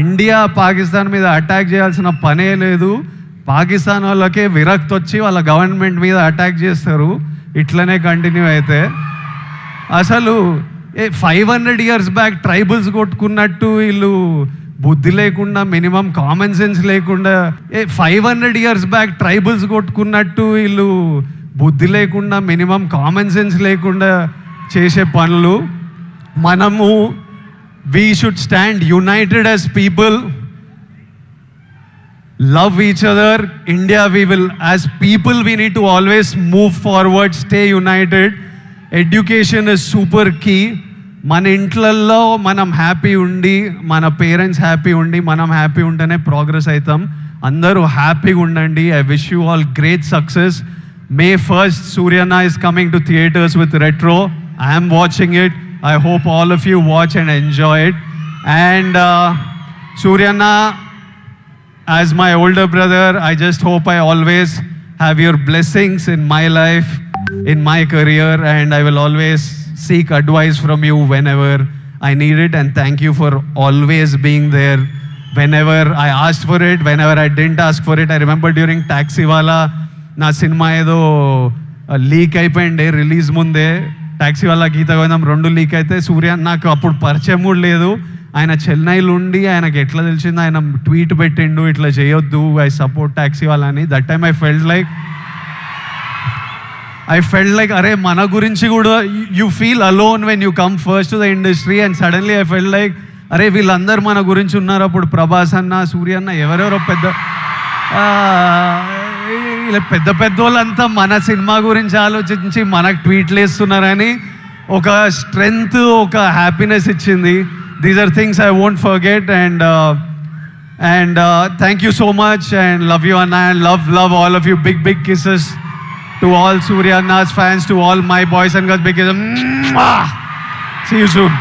India Pakistan మీద attack చేయాల్సిన పనే లేదు. పాకిస్తాన్ వాళ్ళకే విరక్తి వచ్చి వాళ్ళ గవర్నమెంట్ మీద అటాక్ చేస్తారు. ఇట్లనే కంటిన్యూ అయితే అసలు 500 years బ్యాక్ ట్రైబల్స్ కొట్టుకున్నట్టు వీళ్ళు బుద్ధి లేకుండా, మినిమం కామన్ సెన్స్ లేకుండా 500 years బ్యాక్ ట్రైబల్స్ కొట్టుకున్నట్టు వీళ్ళు బుద్ధి లేకుండా, మినిమం కామన్ సెన్స్ లేకుండా చేసే పనులు. మనము we should stand united as people, love each other. India, we will, as people, we need to always move forward, stay united. Education is super key. మన ఇంట్లల్లో మనం happy ఉండి, మన పేరెంట్స్ హ్యాపీ ఉండి, మనం హ్యాపీ ఉంటేనే ప్రోగ్రెస్ అవుతాం. అందరూ హ్యాపీగా ఉండండి. I wish you all great success. May 1st, Suryana is coming to theaters with Retro. I am watching it. I hope all of you watch and enjoy it. And Suryana, as my older brother, I just hope I always have your blessings in my life, in my career, and I will always seek advice from you whenever I need it. And thank you for always being there whenever I asked for it, whenever I didn't ask for it. I remember during Taxiwala, నా cinema ఏదో leak అయిపోయింది release ముందే. Taxi వాళ్ళ గీత గోవిందం 2 leak అయితే సూర్య నాకు అప్పుడు పరిచయం కూడా లేదు. ఆయన చెన్నైలో ఉండి ఆయనకి ఎట్లా తెలిసిందో ఆయన ట్వీట్ పెట్టిండు, ఇట్లా చేయొద్దు, ఐ సపోర్ట్ టాక్సీ వాళ్ళ అని. That time I felt like అరే మన గురించి కూడా you feel alone when you come first to the industry. And suddenly I felt like అరే వీళ్ళందరూ మన గురించి ఉన్నారు. అప్పుడు ప్రభాస్ అన్న, సూర్య అన్న, ఎవరెవరో పెద్ద వాళ్ళంతా మన సినిమా గురించి ఆలోచించి మనకు ట్వీట్లు వేస్తున్నారని ఒక స్ట్రెంగ్త్, ఒక హ్యాపీనెస్ ఇచ్చింది. These are things I won't forget. And thank you so much and love you అన్న. And love all of you. Big kisses to all Surya Anna's fans, to all my boys and girls. Big kisses. See you soon.